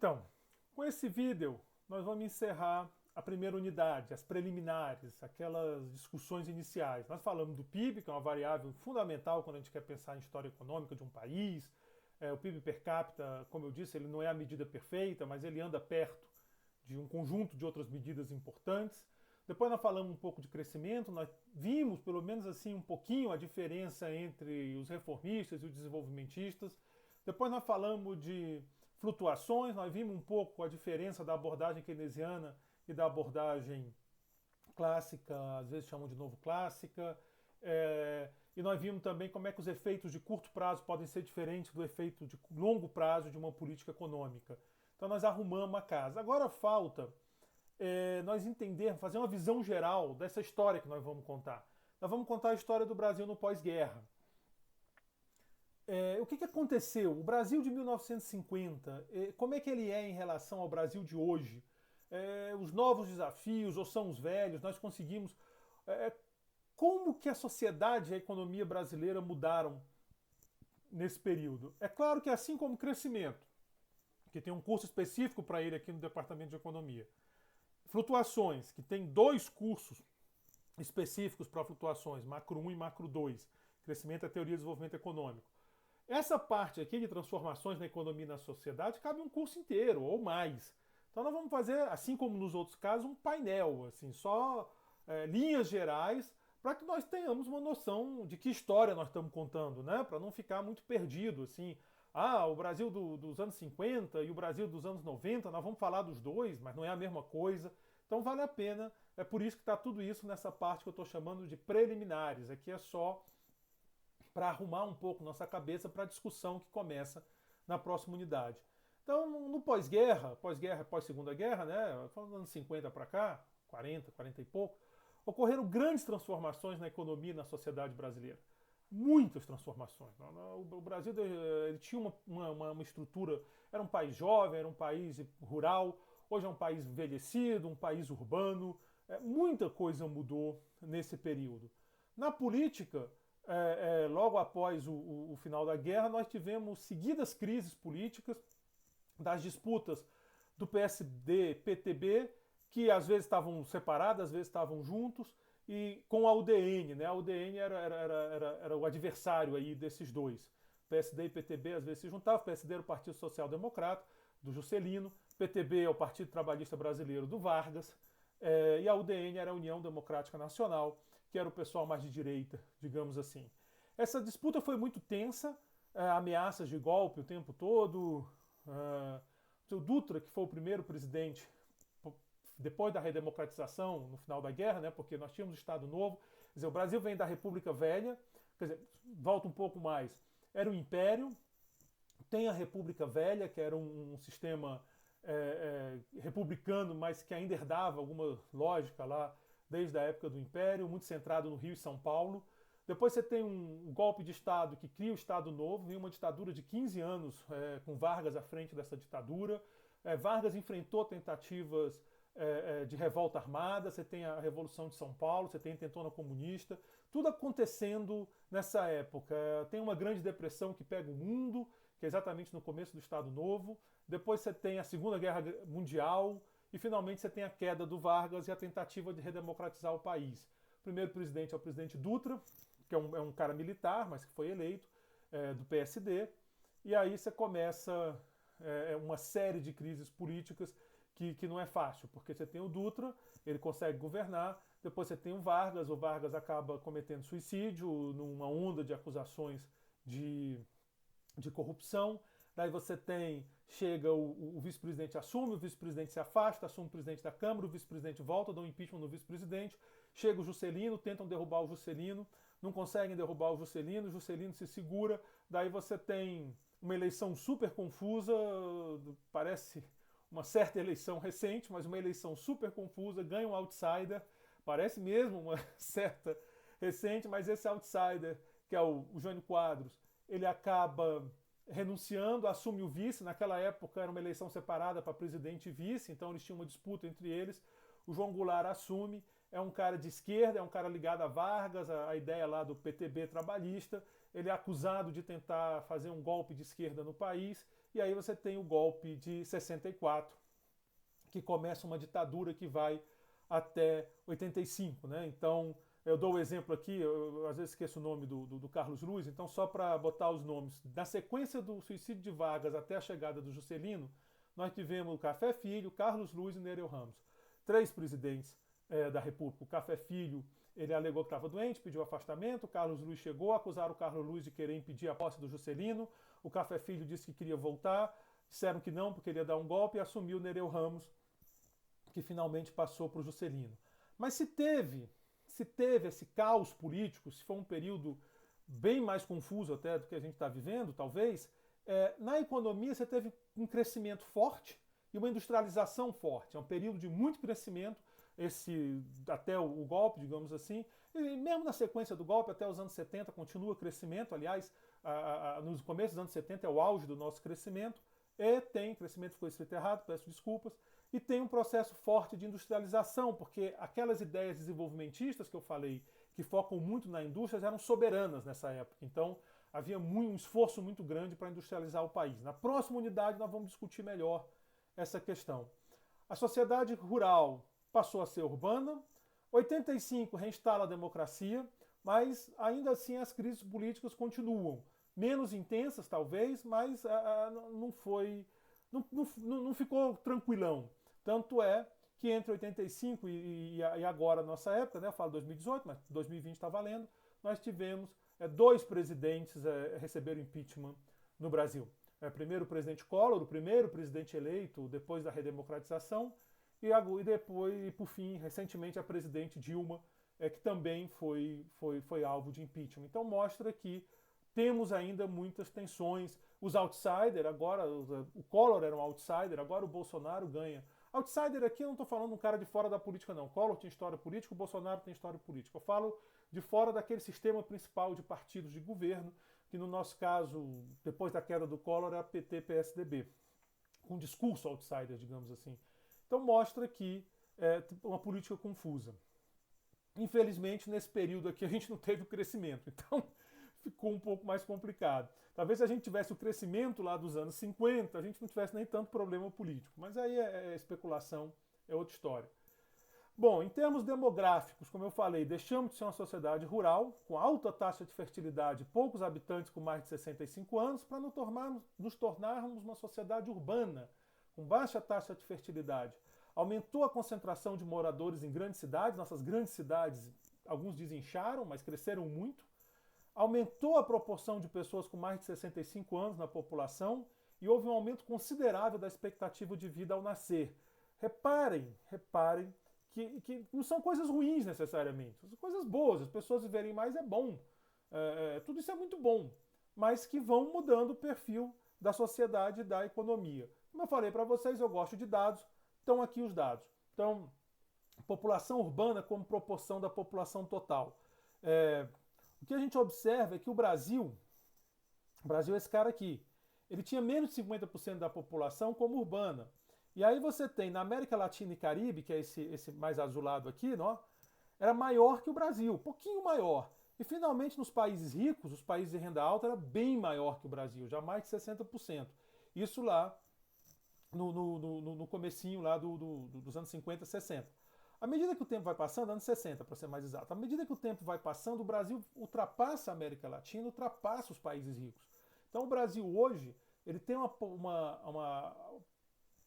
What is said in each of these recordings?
Então, com esse vídeo, nós vamos encerrar a primeira unidade, as preliminares, aquelas discussões iniciais. Nós falamos do PIB, que é uma variável fundamental quando a gente quer pensar em história econômica de um país. O PIB per capita, como eu disse, ele não é a medida perfeita, mas ele anda perto de um conjunto de outras medidas importantes. Depois nós falamos um pouco de crescimento, nós vimos, pelo menos assim, um pouquinho a diferença entre os reformistas e os desenvolvimentistas. Depois nós falamos de flutuações, nós vimos um pouco a diferença da abordagem keynesiana e da abordagem clássica, às vezes chamam de novo clássica. E nós vimos também como é que os efeitos de curto prazo podem ser diferentes do efeito de longo prazo de uma política econômica. Então nós arrumamos a casa. Agora falta nós entendermos, fazer uma visão geral dessa história que nós vamos contar. Nós vamos contar a história do Brasil no pós-guerra. O que aconteceu? O Brasil de 1950, como é que ele é em relação ao Brasil de hoje? Os novos desafios, ou são os velhos? Nós conseguimos... como que a sociedade e a economia brasileira mudaram nesse período? É claro que assim como o crescimento, que tem um curso específico para ele aqui no Departamento de Economia, flutuações, que tem dois cursos específicos para flutuações, macro 1 e macro 2, crescimento é teoria de desenvolvimento econômico. Essa parte aqui de transformações na economia e na sociedade cabe um curso inteiro ou mais. Então nós vamos fazer, assim como nos outros casos, um painel, assim, só linhas gerais, para que nós tenhamos uma noção de que história nós estamos contando, né? Para não ficar muito perdido, assim. O Brasil dos anos 50 e o Brasil dos anos 90, nós vamos falar dos dois, mas não é a mesma coisa. Então vale a pena, é por isso que está tudo isso nessa parte que eu estou chamando de preliminares. Aqui é só para arrumar um pouco nossa cabeça para a discussão que começa na próxima unidade. Então, no pós-guerra, pós-segunda guerra, né, falando dos anos 50 para cá, 40, 40 e pouco, ocorreram grandes transformações na economia e na sociedade brasileira. Muitas transformações. O Brasil ele tinha uma estrutura, era um país jovem, era um país rural, hoje é um país envelhecido, um país urbano. Muita coisa mudou nesse período. Na política, logo após o final da guerra, nós tivemos seguidas crises políticas, das disputas do PSD, PTB, que às vezes estavam separadas, às vezes estavam juntos, e com a UDN, né? A UDN era o adversário aí desses dois. PSD e PTB às vezes se juntavam, o PSD era o Partido Social Democrata, do Juscelino, PTB é o Partido Trabalhista Brasileiro do Vargas, e a UDN era a União Democrática Nacional, que era o pessoal mais de direita, digamos assim. Essa disputa foi muito tensa, ameaças de golpe o tempo todo. O Dutra, que foi o primeiro presidente depois da redemocratização, no final da guerra, né, porque nós tínhamos o Estado Novo, quer dizer, o Brasil vem da República Velha, quer dizer, volta um pouco mais, era um império, tem a República Velha, que era um sistema republicano, mas que ainda herdava alguma lógica lá desde a época do Império, muito centrado no Rio e São Paulo. Depois você tem um golpe de Estado que cria o Estado Novo, vem uma ditadura de 15 anos com Vargas à frente dessa ditadura. Vargas enfrentou tentativas de revolta armada, você tem a Revolução de São Paulo, você tem a intentona comunista, tudo acontecendo nessa época. Tem uma grande depressão que pega o mundo, que é exatamente no começo do Estado Novo. Depois você tem a Segunda Guerra Mundial e finalmente você tem a queda do Vargas e a tentativa de redemocratizar o país. O primeiro presidente é o presidente Dutra, que é um cara militar, mas que foi eleito, do PSD. E aí você começa uma série de crises políticas que não é fácil, porque você tem o Dutra, ele consegue governar, depois você tem o Vargas acaba cometendo suicídio numa onda de acusações de corrupção. Daí você chega o vice-presidente assume, o vice-presidente se afasta, assume o presidente da Câmara, o vice-presidente volta, dá um impeachment no vice-presidente, chega o Juscelino, tentam derrubar o Juscelino, não conseguem derrubar o Juscelino se segura, daí você tem uma eleição super confusa, parece uma certa eleição recente, mas uma eleição super confusa, ganha um outsider, parece mesmo uma certa recente, mas esse outsider, que é o Jânio Quadros, ele acaba renunciando, assume o vice. Naquela época era uma eleição separada para presidente e vice, então eles tinham uma disputa entre eles. O João Goulart assume, é um cara de esquerda, é um cara ligado a Vargas, a ideia lá do PTB trabalhista. Ele é acusado de tentar fazer um golpe de esquerda no país e aí você tem o golpe de 64, que começa uma ditadura que vai até 85, né? Então, eu dou o exemplo aqui, eu às vezes esqueço o nome do Carlos Luiz, então só para botar os nomes. Na sequência do suicídio de Vargas até a chegada do Juscelino, nós tivemos o Café Filho, Carlos Luiz e Nereu Ramos. Três presidentes da República. O Café Filho, ele alegou que estava doente, pediu afastamento, o Carlos Luiz chegou, acusaram o Carlos Luiz de querer impedir a posse do Juscelino, o Café Filho disse que queria voltar, disseram que não, porque queria dar um golpe, e assumiu o Nereu Ramos, que finalmente passou para o Juscelino. Mas se teve esse caos político, se foi um período bem mais confuso até do que a gente está vivendo, talvez, na economia você teve um crescimento forte e uma industrialização forte. É um período de muito crescimento, até o golpe, digamos assim, e mesmo na sequência do golpe, até os anos 70, continua crescimento. Aliás, nos começos dos anos 70 é o auge do nosso crescimento, tem crescimento, ficou escrito errado, peço desculpas, e tem um processo forte de industrialização, porque aquelas ideias desenvolvimentistas que eu falei, que focam muito na indústria, eram soberanas nessa época. Então, havia um esforço muito grande para industrializar o país. Na próxima unidade, nós vamos discutir melhor essa questão. A sociedade rural passou a ser urbana. 85 reinstala a democracia, mas ainda assim as crises políticas continuam. Menos intensas, talvez, mas não ficou tranquilão. Tanto é que entre 85 e agora a nossa época, né, eu falo 2018, mas 2020 está valendo, nós tivemos dois presidentes receberam impeachment no Brasil. Primeiro o presidente Collor, o primeiro presidente eleito depois da redemocratização, e depois, por fim, recentemente a presidente Dilma, que também foi alvo de impeachment. Então mostra que temos ainda muitas tensões. Os outsiders, agora o Collor era um outsider, agora o Bolsonaro ganha. Outsider aqui eu não estou falando de um cara de fora da política, não. O Collor tinha história política, o Bolsonaro tem história política. Eu falo de fora daquele sistema principal de partidos de governo, que no nosso caso, depois da queda do Collor, era PT-PSDB, com discurso outsider, digamos assim. Então mostra que é uma política confusa. Infelizmente, nesse período aqui, a gente não teve o crescimento, então ficou um pouco mais complicado. Talvez se a gente tivesse o crescimento lá dos anos 50, a gente não tivesse nem tanto problema político. Mas aí é especulação, é outra história. Bom, em termos demográficos, como eu falei, deixamos de ser uma sociedade rural, com alta taxa de fertilidade, poucos habitantes com mais de 65 anos, para nos tornarmos uma sociedade urbana, com baixa taxa de fertilidade. Aumentou a concentração de moradores em grandes cidades, nossas grandes cidades, alguns desincharam, mas cresceram muito. Aumentou a proporção de pessoas com mais de 65 anos na população e houve um aumento considerável da expectativa de vida ao nascer. Reparem que não são coisas ruins necessariamente, são coisas boas, as pessoas viverem mais é bom, tudo isso é muito bom, mas que vão mudando o perfil da sociedade e da economia. Como eu falei para vocês, eu gosto de dados, estão aqui os dados. Então, população urbana como proporção da população total. O que a gente observa é que o Brasil é esse cara aqui, ele tinha menos de 50% da população como urbana. E aí você tem na América Latina e Caribe, que é esse mais azulado aqui, ó, era maior que o Brasil, um pouquinho maior. E finalmente nos países ricos, os países de renda alta, era bem maior que o Brasil, já mais de 60%. Isso lá no comecinho lá dos anos 50, 60. À medida que o tempo vai passando, anos 60 para ser mais exato, à medida que o tempo vai passando, o Brasil ultrapassa a América Latina, ultrapassa os países ricos. Então o Brasil hoje, ele tem uma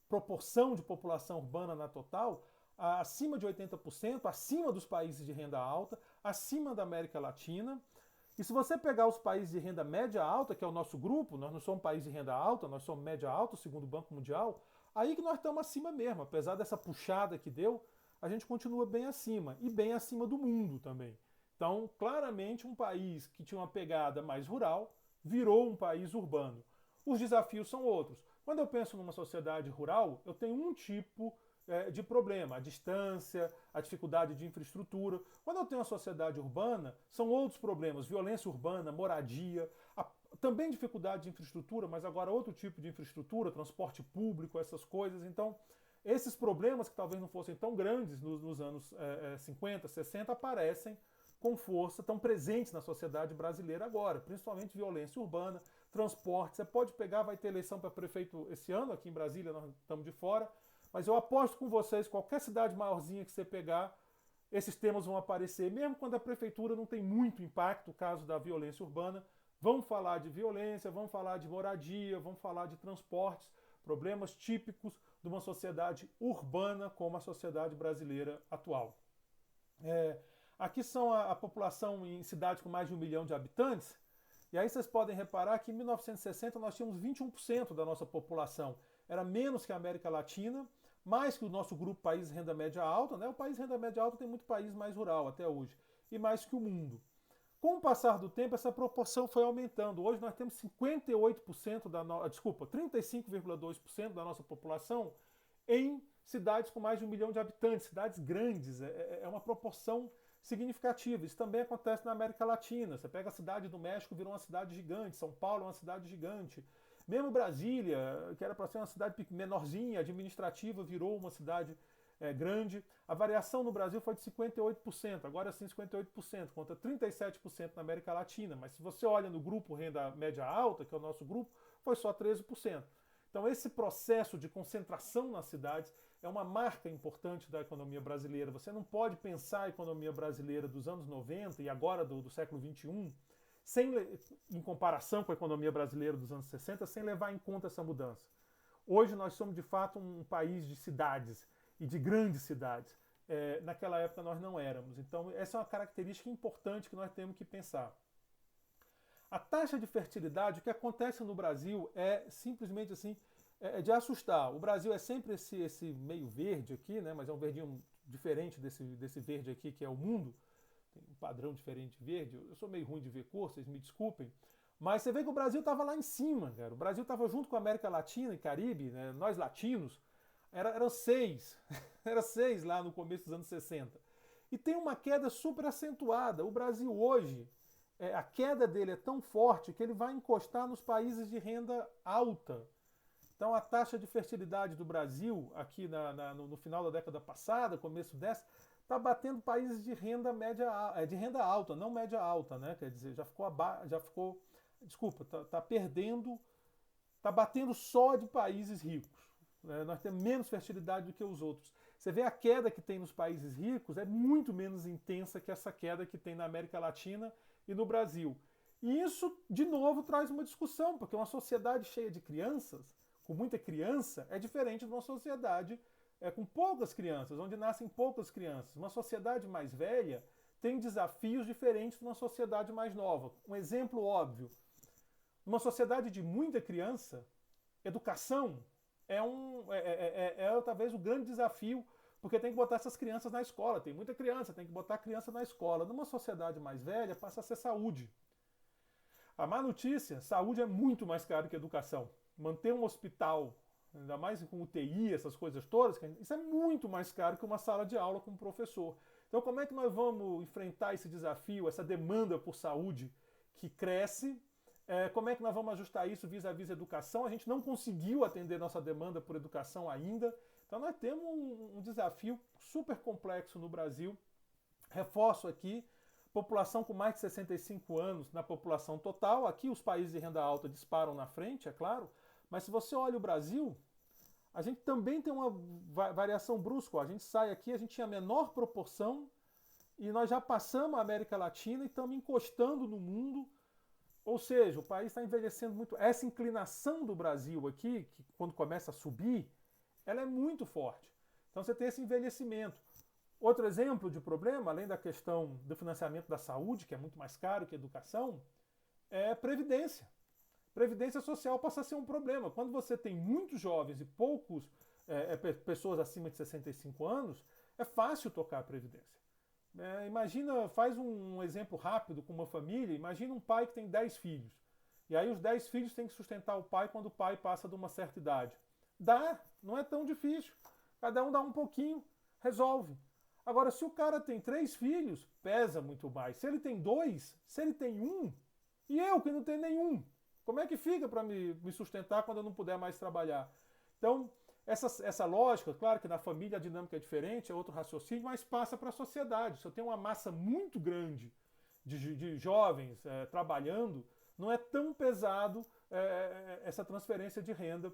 proporção de população urbana na total acima de 80%, acima dos países de renda alta, acima da América Latina. E se você pegar os países de renda média alta, que é o nosso grupo, nós não somos um país de renda alta, nós somos média alta, segundo o Banco Mundial, aí que nós estamos acima mesmo. Apesar dessa puxada que deu, a gente continua bem acima, e bem acima do mundo também. Então, claramente, um país que tinha uma pegada mais rural virou um país urbano. Os desafios são outros. Quando eu penso numa sociedade rural, eu tenho um tipo de problema, a distância, a dificuldade de infraestrutura. Quando eu tenho uma sociedade urbana, são outros problemas, violência urbana, moradia, também dificuldade de infraestrutura, mas agora outro tipo de infraestrutura, transporte público, essas coisas. Então, esses problemas que talvez não fossem tão grandes nos anos 50, 60, aparecem com força, estão presentes na sociedade brasileira agora, principalmente violência urbana, transporte. Você pode pegar, vai ter eleição para prefeito esse ano, aqui em Brasília nós estamos de fora, mas eu aposto com vocês, qualquer cidade maiorzinha que você pegar, esses temas vão aparecer, mesmo quando a prefeitura não tem muito impacto, no caso da violência urbana. Vamos falar de violência, vamos falar de moradia, vamos falar de transportes, problemas típicos de uma sociedade urbana como a sociedade brasileira atual. Aqui são a população em cidades com mais de 1 milhão de habitantes, e aí vocês podem reparar que em 1960 nós tínhamos 21% da nossa população. Era menos que a América Latina, mais que o nosso grupo país renda média alta, né? O país renda média alta tem muito país mais rural até hoje, e mais que o mundo. Com o passar do tempo, essa proporção foi aumentando. Hoje nós temos 35,2% da nossa população em cidades com mais de 1 milhão de habitantes, cidades grandes. É uma proporção significativa. Isso também acontece na América Latina. Você pega a cidade do México, virou uma cidade gigante. São Paulo é uma cidade gigante. Mesmo Brasília, que era para ser uma cidade menorzinha, administrativa, virou uma cidade grande. A variação no Brasil foi de 58%, agora sim 58%, contra 37% na América Latina. Mas se você olha no grupo renda média alta, que é o nosso grupo, foi só 13%. Então esse processo de concentração nas cidades é uma marca importante da economia brasileira. Você não pode pensar a economia brasileira dos anos 90 e agora do século 21 em comparação com a economia brasileira dos anos 60, sem levar em conta essa mudança. Hoje nós somos de fato um país de cidades e de grandes cidades. Naquela época nós não éramos. Então essa é uma característica importante que nós temos que pensar. A taxa de fertilidade, o que acontece no Brasil é simplesmente assim, de assustar. O Brasil é sempre esse meio verde aqui, né? Mas é um verdinho diferente desse verde aqui que é o mundo. Tem um padrão diferente de verde. Eu sou meio ruim de ver cor, vocês me desculpem. Mas você vê que o Brasil estava lá em cima, cara. O Brasil estava junto com a América Latina e Caribe, né? Nós latinos, eram 6. Era 6 lá no começo dos anos 60. E tem uma queda super acentuada. O Brasil hoje, a queda dele é tão forte que ele vai encostar nos países de renda alta. Então a taxa de fertilidade do Brasil, aqui no final da década passada, começo dessa, está batendo países de renda média, de renda alta, não média alta, né? Quer dizer, está perdendo, está batendo só de países ricos. Né? Nós temos menos fertilidade do que os outros. Você vê a queda que tem nos países ricos é muito menos intensa que essa queda que tem na América Latina e no Brasil. E isso, de novo, traz uma discussão, porque uma sociedade cheia de crianças, com muita criança, é diferente de uma sociedade com poucas crianças, onde nascem poucas crianças. Uma sociedade mais velha tem desafios diferentes de uma sociedade mais nova. Um exemplo óbvio: numa sociedade de muita criança, educação é talvez o grande desafio, porque tem que botar essas crianças na escola. Tem muita criança, tem que botar a criança na escola. Numa sociedade mais velha, passa a ser saúde. A má notícia: saúde é muito mais caro que educação. Manter um hospital, ainda mais com UTI, essas coisas todas, isso é muito mais caro que uma sala de aula com um professor. Então como é que nós vamos enfrentar esse desafio, essa demanda por saúde que cresce? Como é que nós vamos ajustar isso vis-à-vis educação? A gente não conseguiu atender nossa demanda por educação ainda. Então nós temos um desafio super complexo no Brasil. Reforço aqui, população com mais de 65 anos na população total. Aqui os países de renda alta disparam na frente, é claro. Mas se você olha o Brasil, a gente também tem uma variação brusca. A gente sai aqui, a gente tinha a menor proporção e nós já passamos a América Latina e estamos encostando no mundo. Ou seja, o país está envelhecendo muito. Essa inclinação do Brasil aqui, que quando começa a subir, ela é muito forte. Então você tem esse envelhecimento. Outro exemplo de problema, além da questão do financiamento da saúde, que é muito mais caro que a educação, é previdência. Previdência social passa a ser um problema. Quando você tem muitos jovens e poucos pessoas acima de 65 anos, é fácil tocar a previdência. Imagina, faz um exemplo rápido com uma família. Imagina um pai que tem 10 filhos. E aí os 10 filhos têm que sustentar o pai quando o pai passa de uma certa idade. Dá, não é tão difícil. Cada um dá um pouquinho, resolve. Agora, se o cara tem 3 filhos, pesa muito mais. Se ele tem 2, se ele tem 1, e eu que não tenho nenhum, como é que fica para me sustentar quando eu não puder mais trabalhar? Então, essa lógica, claro que na família a dinâmica é diferente, é outro raciocínio, mas passa para a sociedade. Se eu tenho uma massa muito grande de jovens trabalhando, não é tão pesado essa transferência de renda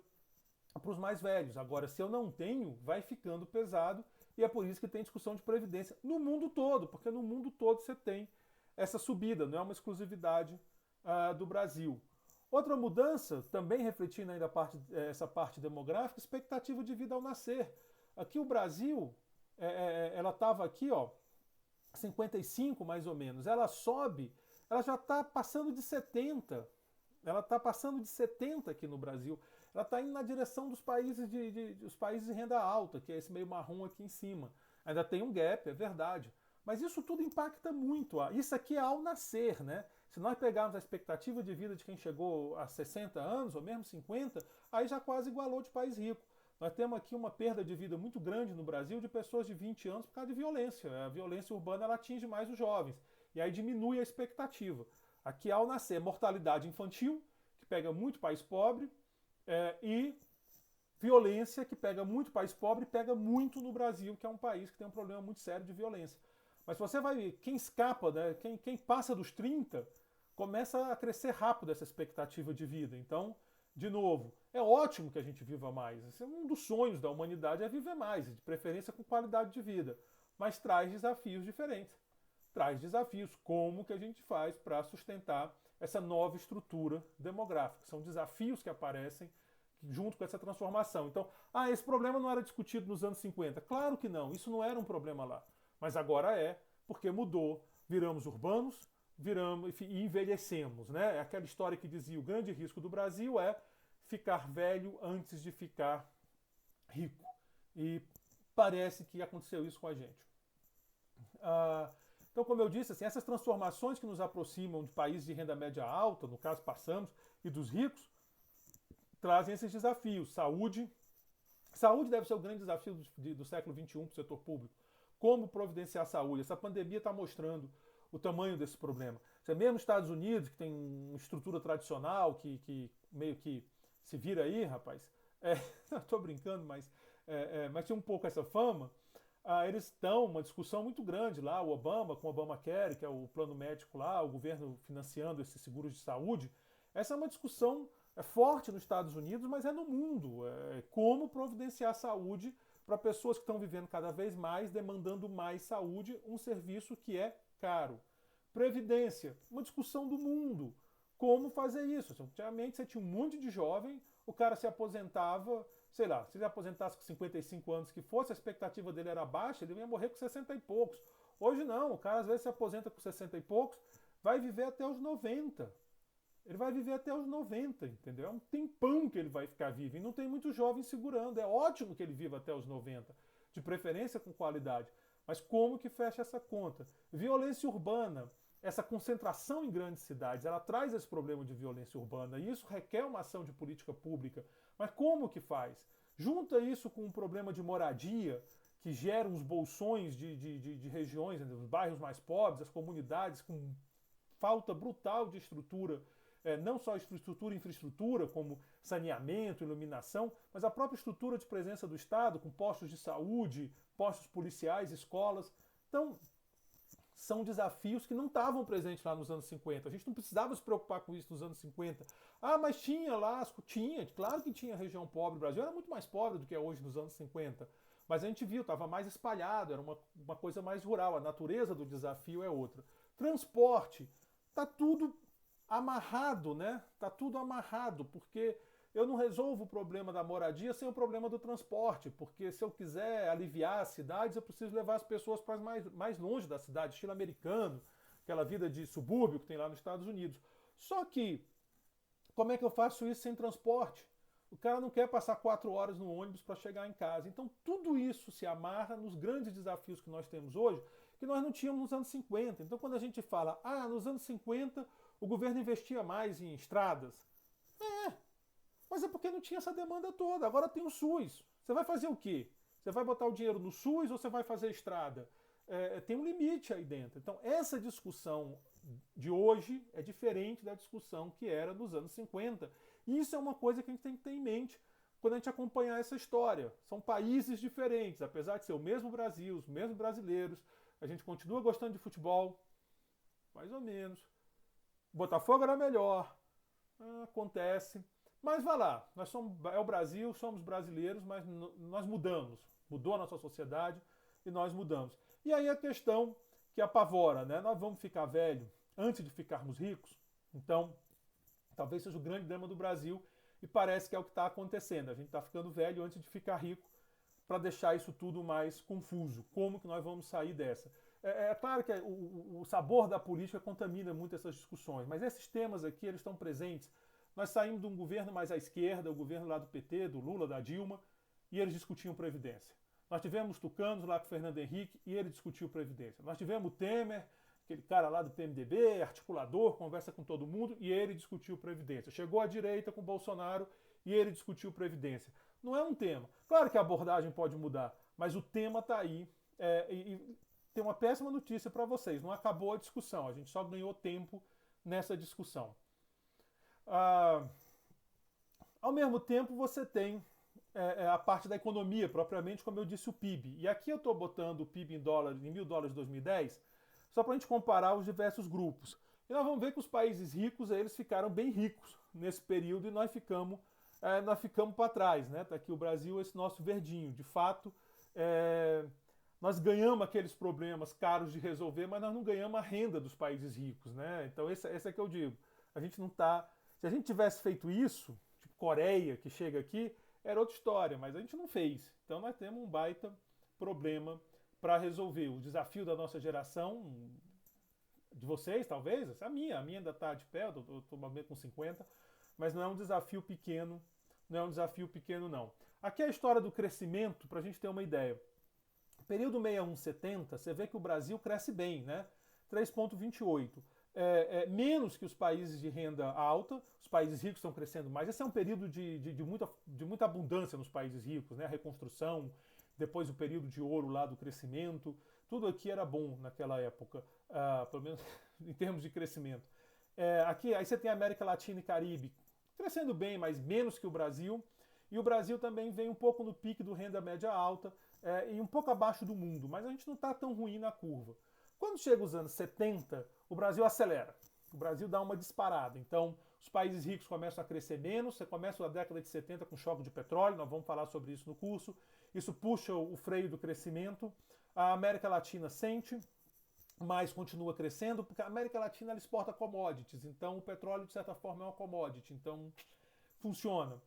para os mais velhos. Agora, se eu não tenho, vai ficando pesado, e é por isso que tem discussão de previdência no mundo todo, porque no mundo todo você tem essa subida, não é uma exclusividade do Brasil. Outra mudança, também refletindo ainda essa parte demográfica, expectativa de vida ao nascer. Aqui o Brasil, ela estava aqui, ó, 55 mais ou menos, ela sobe, ela já está passando de 70. Ela está passando de 70 aqui no Brasil. Ela está indo na direção dos países dos países de renda alta, que é esse meio marrom aqui em cima. Ainda tem um gap, é verdade. Mas isso tudo impacta muito. Isso aqui é ao nascer, né? Se nós pegarmos a expectativa de vida de quem chegou a 60 anos, ou mesmo 50, aí já quase igualou de país rico. Nós temos aqui uma perda de vida muito grande no Brasil de pessoas de 20 anos por causa de violência. A violência urbana ela atinge mais os jovens. E aí diminui a expectativa. Aqui ao nascer, mortalidade infantil, que pega muito país pobre, e violência, que pega muito país pobre e pega muito no Brasil, que é um país que tem um problema muito sério de violência. Mas você vai ver, quem escapa, né, quem passa dos 30, começa a crescer rápido essa expectativa de vida. Então, de novo, é ótimo que a gente viva mais. Esse é um dos sonhos da humanidade, é viver mais, de preferência com qualidade de vida. Mas traz desafios diferentes. Traz desafios. Como que a gente faz para sustentar essa nova estrutura demográfica? São desafios que aparecem junto com essa transformação. Então, esse problema não era discutido nos anos 50. Claro que não, isso não era um problema lá. Mas agora é, porque mudou, viramos urbanos, e envelhecemos, né? É aquela história que dizia: o grande risco do Brasil é ficar velho antes de ficar rico. E parece que aconteceu isso com a gente. Então, como eu disse, assim, essas transformações que nos aproximam de países de renda média alta, no caso passamos, e dos ricos, trazem esses desafios. Saúde deve ser o grande desafio do século XXI para o setor público. Como providenciar a saúde? Essa pandemia está mostrando o tamanho desse problema. Você mesmo nos Estados Unidos, que tem uma estrutura tradicional, que meio que se vira aí, rapaz. Estou brincando, mas tem um pouco essa fama. Eles estão uma discussão muito grande lá, o Obama com o Obamacare, que é o plano médico lá, o governo financiando esses seguros de saúde. Essa é uma discussão forte nos Estados Unidos, mas é no mundo. Como providenciar saúde para pessoas que estão vivendo cada vez mais, demandando mais saúde, um serviço que é caro. Previdência, uma discussão do mundo. Como fazer isso? Antigamente você tinha um monte de jovem, o cara se aposentava, sei lá, se ele aposentasse com 55 anos que fosse, a expectativa dele era baixa, ele ia morrer com 60 e poucos. Hoje não, o cara às vezes se aposenta com 60 e poucos, vai viver até os 90. Ele vai viver até os 90, entendeu? É um tempão que ele vai ficar vivo. E não tem muito jovem segurando. É ótimo que ele viva até os 90, de preferência com qualidade. Mas como que fecha essa conta? Violência urbana, essa concentração em grandes cidades, ela traz esse problema de violência urbana. E isso requer uma ação de política pública. Mas como que faz? Junta isso com um problema de moradia, que gera uns bolsões de regiões, os bairros mais pobres, as comunidades com falta brutal de estrutura, não só estrutura e infraestrutura, como saneamento, iluminação, mas a própria estrutura de presença do Estado, com postos de saúde, postos policiais, escolas. Então, são desafios que não estavam presentes lá nos anos 50. A gente não precisava se preocupar com isso nos anos 50. Mas tinha lá, claro que tinha região pobre. O Brasil era muito mais pobre do que é hoje nos anos 50. Mas a gente viu, estava mais espalhado, era uma coisa mais rural. A natureza do desafio é outra. Transporte, está tudo amarrado, né? Tá tudo amarrado, porque eu não resolvo o problema da moradia sem o problema do transporte, porque se eu quiser aliviar as cidades, eu preciso levar as pessoas para mais longe da cidade, estilo americano, aquela vida de subúrbio que tem lá nos Estados Unidos. Só que, como é que eu faço isso sem transporte? O cara não quer passar 4 horas no ônibus para chegar em casa. Então tudo isso se amarra nos grandes desafios que nós temos hoje, que nós não tínhamos nos anos 50. Então quando a gente fala, nos anos 50 o governo investia mais em estradas. Mas é porque não tinha essa demanda toda. Agora tem o SUS. Você vai fazer o quê? Você vai botar o dinheiro no SUS ou você vai fazer estrada? Tem um limite aí dentro. Então essa discussão de hoje é diferente da discussão que era nos anos 50. E isso é uma coisa que a gente tem que ter em mente quando a gente acompanhar essa história. São países diferentes, apesar de ser o mesmo Brasil, os mesmos brasileiros. A gente continua gostando de futebol, mais ou menos. Botafogo era melhor. Acontece. Mas vai lá, é o Brasil, somos brasileiros, mas nós mudamos. Mudou a nossa sociedade e nós mudamos. E aí a questão que apavora, né? Nós vamos ficar velho antes de ficarmos ricos? Então, talvez seja o grande drama do Brasil e parece que é o que está acontecendo. A gente está ficando velho antes de ficar rico para deixar isso tudo mais confuso. Como que nós vamos sair dessa? É claro que o sabor da política contamina muito essas discussões, mas esses temas aqui eles estão presentes. Nós saímos de um governo mais à esquerda, o governo lá do PT, do Lula, da Dilma, e eles discutiam Previdência. Nós tivemos tucanos lá com o Fernando Henrique e ele discutiu Previdência. Nós tivemos o Temer, aquele cara lá do PMDB, articulador, conversa com todo mundo, e ele discutiu Previdência. Chegou à direita com o Bolsonaro e ele discutiu Previdência. Não é um tema. Claro que a abordagem pode mudar, mas o tema está aí. E tem uma péssima notícia para vocês: não acabou a discussão, a gente só ganhou tempo nessa discussão. Ao mesmo tempo, você tem a parte da economia, propriamente, como eu disse, o PIB. E aqui eu estou botando o PIB em dólares, em $1.000 de 2010, só para a gente comparar os diversos grupos. E nós vamos ver que os países ricos, eles ficaram bem ricos nesse período e nós ficamos para trás, né? Tá aqui o Brasil, esse nosso verdinho. De fato, nós ganhamos aqueles problemas caros de resolver, mas nós não ganhamos a renda dos países ricos, né? Então esse é que eu digo. A gente não está. Se a gente tivesse feito isso, tipo Coreia, que chega aqui, era outra história, mas a gente não fez. Então nós temos um baita problema para resolver. O desafio da nossa geração, de vocês talvez, a minha ainda está de pé, eu estou com 50, mas não é um desafio pequeno, não. Aqui é a história do crescimento, para a gente ter uma ideia. Período 61-70, você vê que o Brasil cresce bem, né? 3,28. Menos que os países de renda alta, os países ricos estão crescendo mais. Esse é um período de muita abundância nos países ricos, né? A reconstrução, depois o período de ouro lá do crescimento. Tudo aqui era bom naquela época, pelo menos em termos de crescimento. Aqui, aí você tem a América Latina e Caribe crescendo bem, mas menos que o Brasil. E o Brasil também vem um pouco no pique do renda média alta e um pouco abaixo do mundo, mas a gente não está tão ruim na curva. Quando chega os anos 70, o Brasil acelera. O Brasil dá uma disparada. Então, os países ricos começam a crescer menos. Você começa a década de 70 com choque de petróleo, nós vamos falar sobre isso no curso. Isso puxa o freio do crescimento. A América Latina sente, mas continua crescendo, porque a América Latina ela exporta commodities. Então, o petróleo, de certa forma, é uma commodity. Então, funciona.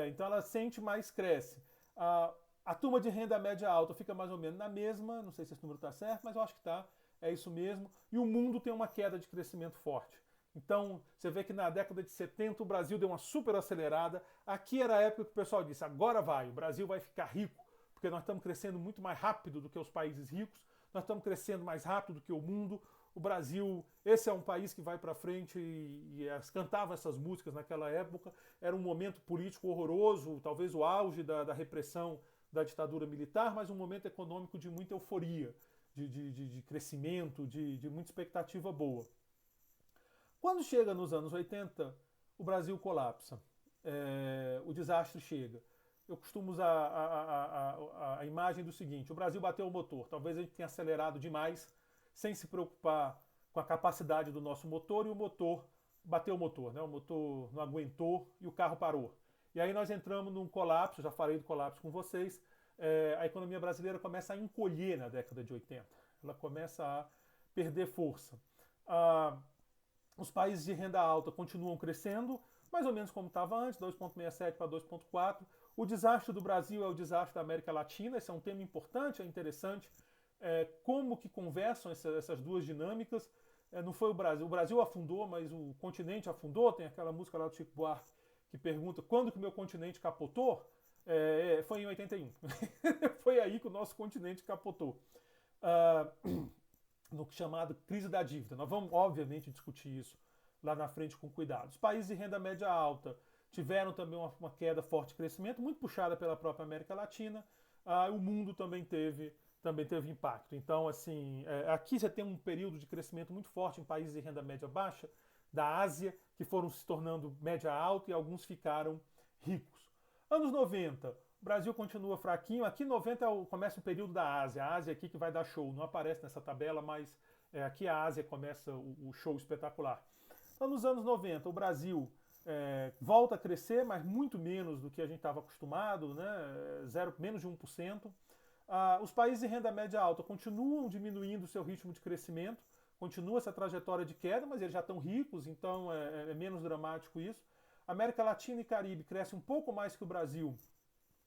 Então, ela sente, mas cresce. A turma de renda média alta fica mais ou menos na mesma, não sei se esse número está certo, mas eu acho que está, é isso mesmo. E o mundo tem uma queda de crescimento forte. Então, você vê que na década de 70 o Brasil deu uma super acelerada. Aqui era a época que o pessoal disse, agora vai, o Brasil vai ficar rico, porque nós estamos crescendo muito mais rápido do que os países ricos, nós estamos crescendo mais rápido do que o mundo. O Brasil, esse é um país que vai para frente e cantava essas músicas naquela época. Era um momento político horroroso, talvez o auge da repressão da ditadura militar, mas um momento econômico de muita euforia, de crescimento, de muita expectativa boa. Quando chega nos anos 80, o Brasil colapsa. O desastre chega. Eu costumo usar a imagem do seguinte: o Brasil bateu o motor. Talvez a gente tenha acelerado demais, sem se preocupar com a capacidade do nosso motor, e o motor bateu o motor, né? O motor não aguentou e o carro parou. E aí nós entramos num colapso, já falei do colapso com vocês. A economia brasileira começa a encolher na década de 80. Ela começa a perder força. Os países de renda alta continuam crescendo, mais ou menos como estava antes, 2,67 para 2,4. O desastre do Brasil é o desastre da América Latina. Esse é um tema importante, é interessante. Como que conversam essas duas dinâmicas. Não foi o Brasil afundou, mas o continente afundou. Tem aquela música lá do Chico Buarque que pergunta quando que o meu continente capotou. Foi em 81. Foi aí que o nosso continente capotou. No chamado crise da dívida. Nós vamos, obviamente, discutir isso lá na frente com cuidado. Os países de renda média alta tiveram também uma queda forte de crescimento, muito puxada pela própria América Latina. O mundo também teve impacto. Então, assim, aqui você tem um período de crescimento muito forte em países de renda média baixa, da Ásia, que foram se tornando média alta e alguns ficaram ricos. Anos 90, o Brasil continua fraquinho. Aqui 90 começa o período da Ásia. A Ásia aqui que vai dar show. Não aparece nessa tabela, mas aqui a Ásia começa o show espetacular. Então, nos anos 90, o Brasil volta a crescer, mas muito menos do que a gente estava acostumado, né? Menos de 1%. Os países de renda média alta continuam diminuindo o seu ritmo de crescimento, continua essa trajetória de queda, mas eles já estão ricos, então é menos dramático isso. América Latina e Caribe cresce um pouco mais que o Brasil,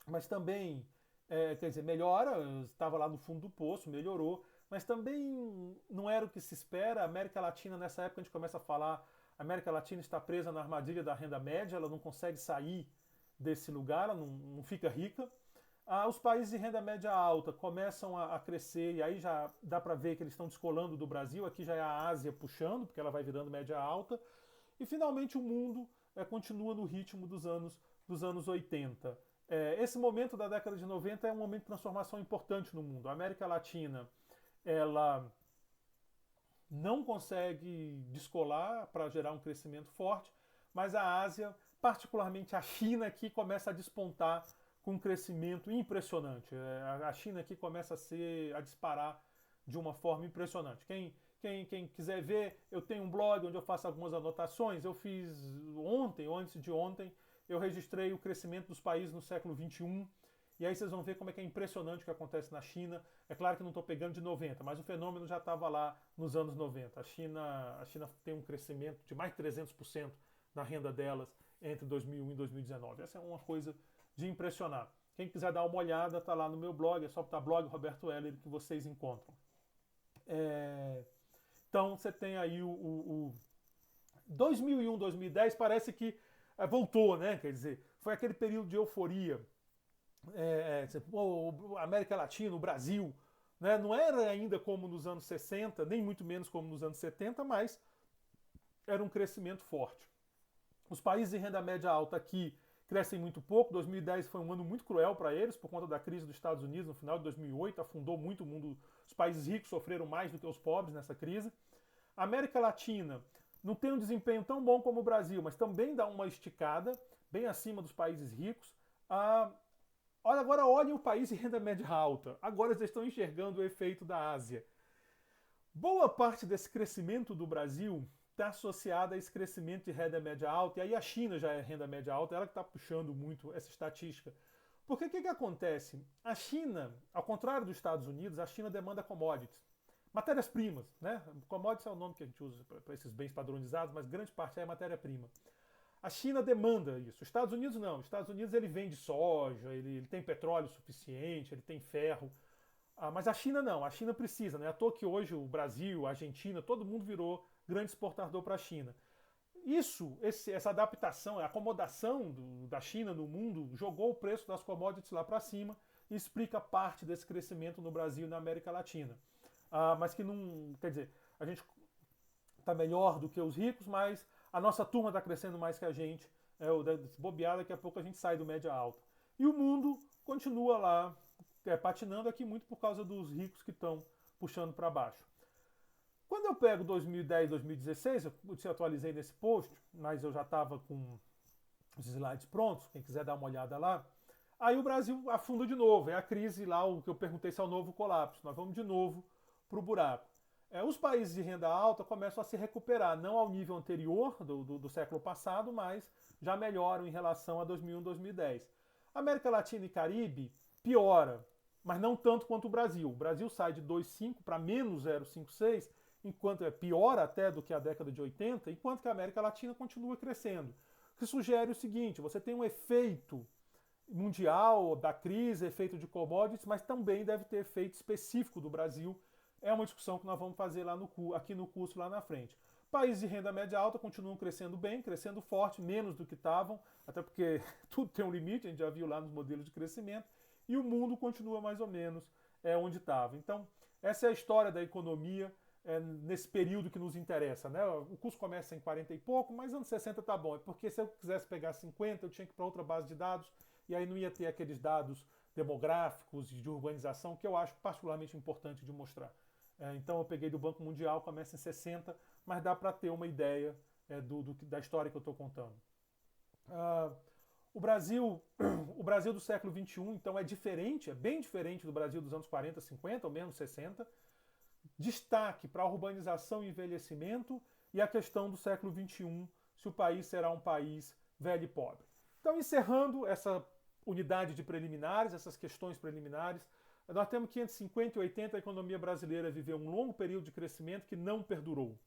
mas também, quer dizer, melhora, estava lá no fundo do poço, melhorou, mas também não era o que se espera. A América Latina, nessa época, a gente começa a falar, a América Latina está presa na armadilha da renda média, ela não consegue sair desse lugar, ela não fica rica. Os países de renda média alta começam a crescer, e aí já dá para ver que eles estão descolando do Brasil, aqui já é a Ásia puxando, porque ela vai virando média alta, e finalmente o mundo continua no ritmo dos anos 80. Esse momento da década de 90 é um momento de transformação importante no mundo. A América Latina, ela não consegue descolar para gerar um crescimento forte, mas a Ásia, particularmente a China, aqui começa a despontar com um crescimento impressionante. A China aqui começa a disparar de uma forma impressionante. Quem quiser ver, eu tenho um blog onde eu faço algumas anotações. Eu fiz ontem, ou antes de ontem, eu registrei o crescimento dos países no século XXI. E aí vocês vão ver como é que é impressionante o que acontece na China. É claro que não estou pegando de 90, mas o fenômeno já estava lá nos anos 90. A China tem um crescimento de mais de 300% na renda delas entre 2001 e 2019. Essa é uma coisa de impressionar. Quem quiser dar uma olhada, está lá no meu blog, é só botar blog Roberto Heller que vocês encontram. Então você tem aí o 2001, 2010, parece que voltou, né? Quer dizer, foi aquele período de euforia. A América Latina, o Brasil, né? Não era ainda como nos anos 60, nem muito menos como nos anos 70, mas era um crescimento forte. Os países de renda média alta aqui crescem muito pouco. 2010 foi um ano muito cruel para eles por conta da crise dos Estados Unidos no final de 2008, afundou muito o mundo. Os países ricos sofreram mais do que os pobres nessa crise. A América Latina não tem um desempenho tão bom como o Brasil, mas também dá uma esticada, bem acima dos países ricos. Agora olhem o país de renda média alta. Agora eles estão enxergando o efeito da Ásia. Boa parte desse crescimento do Brasil está associada a esse crescimento de renda média alta, e aí a China já é renda média alta, ela que está puxando muito essa estatística. Porque o que acontece? A China, ao contrário dos Estados Unidos, a China demanda commodities, matérias-primas, né? Commodities é o nome que a gente usa para esses bens padronizados, mas grande parte é matéria-prima. A China demanda isso. Os Estados Unidos não. Os Estados Unidos ele vende soja, ele tem petróleo suficiente, ele tem ferro. Mas a China não. A China precisa, né? À toa que hoje o Brasil, a Argentina, todo mundo virou grande exportador para a China. Essa adaptação, a acomodação da China no mundo jogou o preço das commodities lá para cima e explica parte desse crescimento no Brasil e na América Latina. Mas que não, quer dizer, a gente está melhor do que os ricos, mas a nossa turma está crescendo mais que a gente. Bobear, daqui a pouco a gente sai do média alta. E o mundo continua lá patinando aqui muito por causa dos ricos que estão puxando para baixo. Quando eu pego 2010, 2016, eu te atualizei nesse post, mas eu já estava com os slides prontos, quem quiser dar uma olhada lá. Aí o Brasil afunda de novo, é a crise lá, o que eu perguntei se é o novo colapso. Nós vamos de novo para o buraco. Os países de renda alta começam a se recuperar, não ao nível anterior do século passado, mas já melhoram em relação a 2001, 2010. América Latina e Caribe piora, mas não tanto quanto o Brasil. O Brasil sai de 2,5 para menos 0,56, enquanto pior até do que a década de 80, enquanto que a América Latina continua crescendo. O que sugere o seguinte, você tem um efeito mundial da crise, efeito de commodities, mas também deve ter efeito específico do Brasil. É uma discussão que nós vamos fazer aqui no curso lá na frente. Países de renda média alta continuam crescendo bem, crescendo forte, menos do que estavam, até porque tudo tem um limite, a gente já viu lá nos modelos de crescimento, e o mundo continua mais ou menos onde estava. Então, essa é a história da economia nesse período que nos interessa, né? O curso começa em 40 e pouco, mas anos 60 tá bom. É porque se eu quisesse pegar 50, eu tinha que ir para outra base de dados, e aí não ia ter aqueles dados demográficos e de urbanização, que eu acho particularmente importante de mostrar. Então eu peguei do Banco Mundial, começa em 60, mas dá para ter uma ideia da história que eu estou contando. O Brasil do século XXI, então, é diferente, é bem diferente do Brasil dos anos 40, 50, ou menos 60. Destaque para a urbanização e envelhecimento e a questão do século XXI se o país será um país velho e pobre. Então, encerrando essa unidade de preliminares, essas questões preliminares, nós temos que entre 50 e 80 a economia brasileira viveu um longo período de crescimento que não perdurou.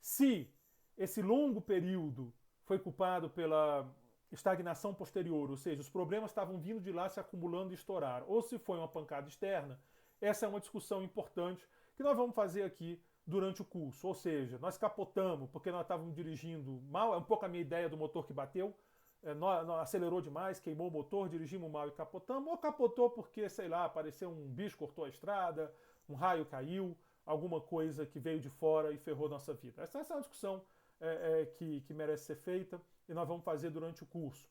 Se esse longo período foi culpado pela estagnação posterior, ou seja, os problemas estavam vindo de lá se acumulando e estourar, ou se foi uma pancada externa, essa é uma discussão importante que nós vamos fazer aqui durante o curso. Ou seja, nós capotamos porque nós estávamos dirigindo mal, é um pouco a minha ideia do motor que bateu, nós acelerou demais, queimou o motor, dirigimos mal e capotamos, ou capotou porque, sei lá, apareceu um bicho, cortou a estrada, um raio caiu, alguma coisa que veio de fora e ferrou nossa vida. Essa é uma discussão que merece ser feita e nós vamos fazer durante o curso.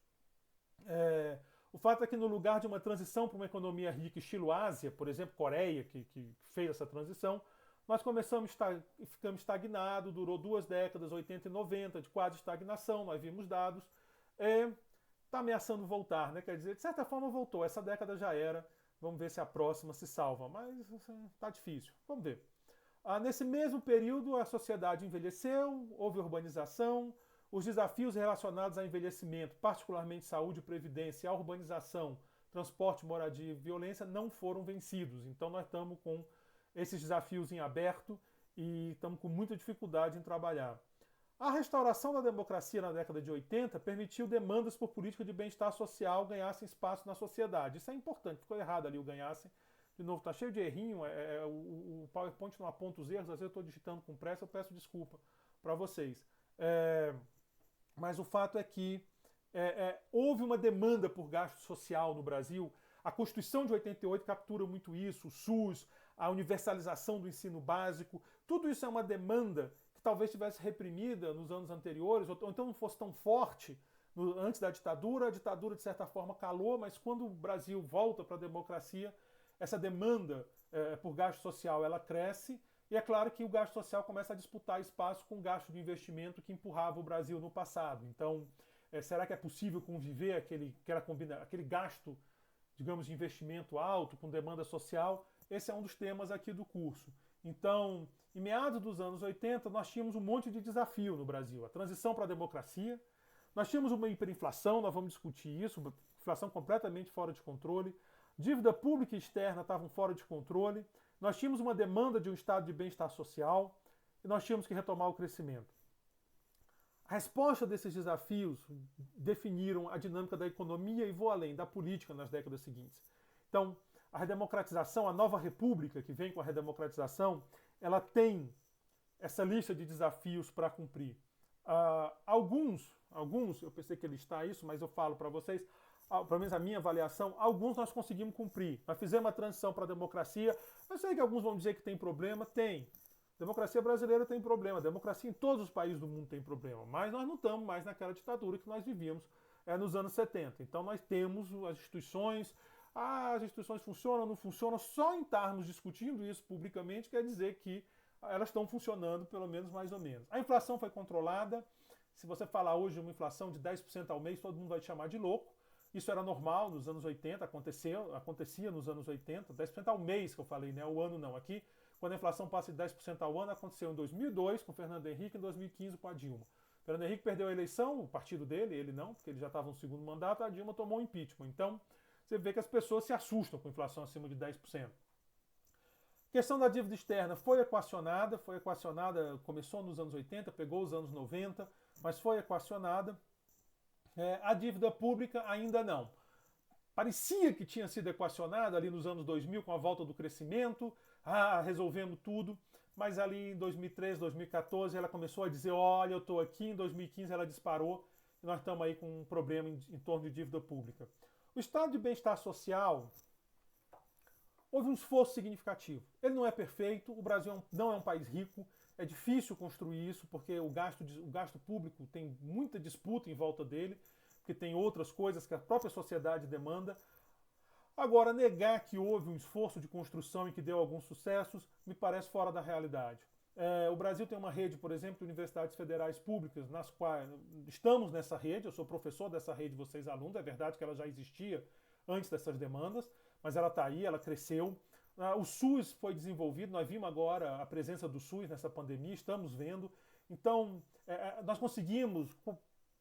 O fato é que no lugar de uma transição para uma economia rica estilo Ásia, por exemplo, Coreia, que fez essa transição, nós começamos e ficamos estagnados, durou 2 décadas, 80 e 90, de quase estagnação, nós vimos dados, está ameaçando voltar, né? Quer dizer, de certa forma voltou, essa década já era, vamos ver se a próxima se salva, mas está difícil, vamos ver. Nesse mesmo período, a sociedade envelheceu, houve urbanização, os desafios relacionados ao envelhecimento, particularmente saúde e previdência, a urbanização, transporte, moradia e violência, não foram vencidos. Então nós estamos com esses desafios em aberto e estamos com muita dificuldade em trabalhar. A restauração da democracia na década de 80 permitiu demandas por política de bem-estar social ganhassem espaço na sociedade. Isso é importante, ficou errado ali o ganhassem. De novo, está cheio de errinho, o PowerPoint não aponta os erros, às vezes eu estou digitando com pressa, eu peço desculpa para vocês. Mas o fato é que houve uma demanda por gasto social no Brasil. A Constituição de 88 captura muito isso, o SUS, a universalização do ensino básico, tudo isso é uma demanda que talvez tivesse reprimida nos anos anteriores, ou então não fosse tão forte antes da ditadura. A ditadura, de certa forma, calou, mas quando o Brasil volta para a democracia, essa demanda por gasto social ela cresce, e é claro que o gasto social começa a disputar espaço com o gasto de investimento que empurrava o Brasil no passado. Então, será que é possível conviver aquele gasto, digamos, de investimento alto com demanda social? Esse é um dos temas aqui do curso. Então, em meados dos anos 80, nós tínhamos um monte de desafio no Brasil. A transição para a democracia, nós tínhamos uma hiperinflação, nós vamos discutir isso, uma inflação completamente fora de controle, dívida pública e externa estavam fora de controle, nós tínhamos uma demanda de um estado de bem-estar social e nós tínhamos que retomar o crescimento. A resposta desses desafios definiram a dinâmica da economia e vou além, da política nas décadas seguintes. Então, a redemocratização, a nova república que vem com a redemocratização, ela tem essa lista de desafios para cumprir. Alguns, eu pensei que ele está isso, mas eu falo para vocês, pelo menos a minha avaliação, alguns nós conseguimos cumprir. Nós fizemos a transição para a democracia. Eu sei que alguns vão dizer que tem problema. Tem. Democracia brasileira tem problema. Democracia em todos os países do mundo tem problema. Mas nós não estamos mais naquela ditadura que nós vivíamos nos anos 70. Então nós temos as instituições. As instituições funcionam, não funcionam. Só em estarmos discutindo isso publicamente quer dizer que elas estão funcionando, pelo menos mais ou menos. A inflação foi controlada. Se você falar hoje uma inflação de 10% ao mês, todo mundo vai te chamar de louco. Isso era normal nos anos 80, acontecia nos anos 80, 10% ao mês que eu falei, né? O ano não. Aqui, quando a inflação passa de 10% ao ano, aconteceu em 2002 com o Fernando Henrique e em 2015 com a Dilma. O Fernando Henrique perdeu a eleição, o partido dele, ele não, porque ele já estava no segundo mandato, a Dilma tomou o impeachment. Então, você vê que as pessoas se assustam com inflação acima de 10%. A questão da dívida externa foi equacionada, começou nos anos 80, pegou os anos 90, mas foi equacionada. A dívida pública ainda não. Parecia que tinha sido equacionada ali nos anos 2000 com a volta do crescimento, resolvemos tudo, mas ali em 2013, 2014 ela começou a dizer, olha, eu estou aqui, em 2015 ela disparou e nós estamos aí com um problema em torno de dívida pública. O estado de bem-estar social, houve um esforço significativo. Ele não é perfeito, o Brasil não é um país rico, é difícil construir isso porque o gasto público tem muita disputa em volta dele, porque tem outras coisas que a própria sociedade demanda. Agora, negar que houve um esforço de construção e que deu alguns sucessos me parece fora da realidade. O Brasil tem uma rede, por exemplo, de universidades federais públicas, nas quais estamos nessa rede, eu sou professor dessa rede, vocês alunos, é verdade que ela já existia antes dessas demandas, mas ela está aí, ela cresceu. O SUS foi desenvolvido, nós vimos agora a presença do SUS nessa pandemia, estamos vendo. Então, nós conseguimos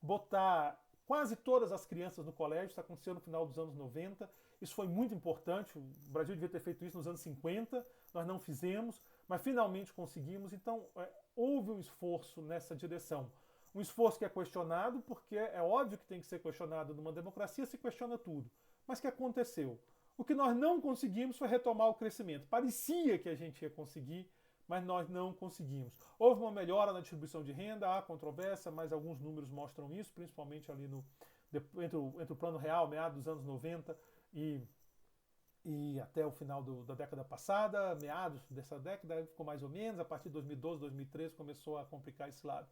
botar quase todas as crianças no colégio, isso aconteceu no final dos anos 90, isso foi muito importante, o Brasil devia ter feito isso nos anos 50, nós não fizemos, mas finalmente conseguimos, então houve um esforço nessa direção. Um esforço que é questionado, porque é óbvio que tem que ser questionado numa democracia, se questiona tudo. Mas que aconteceu? O que nós não conseguimos foi retomar o crescimento. Parecia que a gente ia conseguir, mas nós não conseguimos. Houve uma melhora na distribuição de renda, há controvérsia, mas alguns números mostram isso, principalmente ali entre o Plano Real, meados dos anos 90 e até o final da década passada, meados dessa década, ficou mais ou menos, a partir de 2012, 2013 começou a complicar esse lado.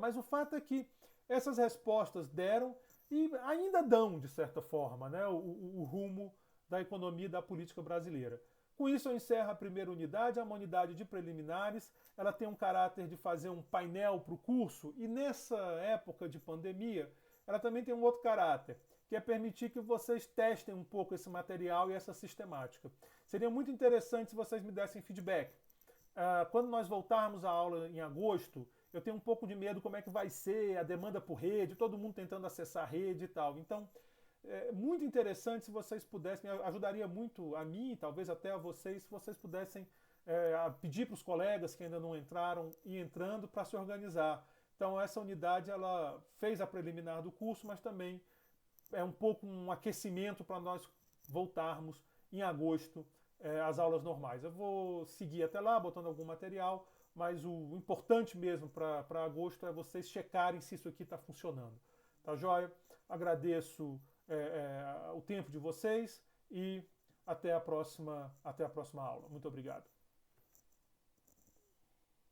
Mas o fato é que essas respostas deram e ainda dão, de certa forma, né, o rumo da economia e da política brasileira. Com isso eu encerro a primeira unidade, uma unidade de preliminares. Ela tem um caráter de fazer um painel para o curso e nessa época de pandemia ela também tem um outro caráter, que é permitir que vocês testem um pouco esse material e essa sistemática. Seria muito interessante se vocês me dessem feedback. Quando nós voltarmos à aula em agosto, eu tenho um pouco de medo como é que vai ser a demanda por rede, todo mundo tentando acessar a rede e tal. Então, é muito interessante se vocês pudessem, ajudaria muito a mim, talvez até a vocês, se vocês pudessem pedir para os colegas que ainda não entraram ir entrando para se organizar. Então essa unidade ela fez a preliminar do curso, mas também é um pouco um aquecimento para nós voltarmos em agosto às aulas normais. Eu vou seguir até lá, botando algum material, mas o importante mesmo para agosto é vocês checarem se isso aqui está funcionando. Tá joia? Agradeço o tempo de vocês e até a próxima aula. Muito obrigado.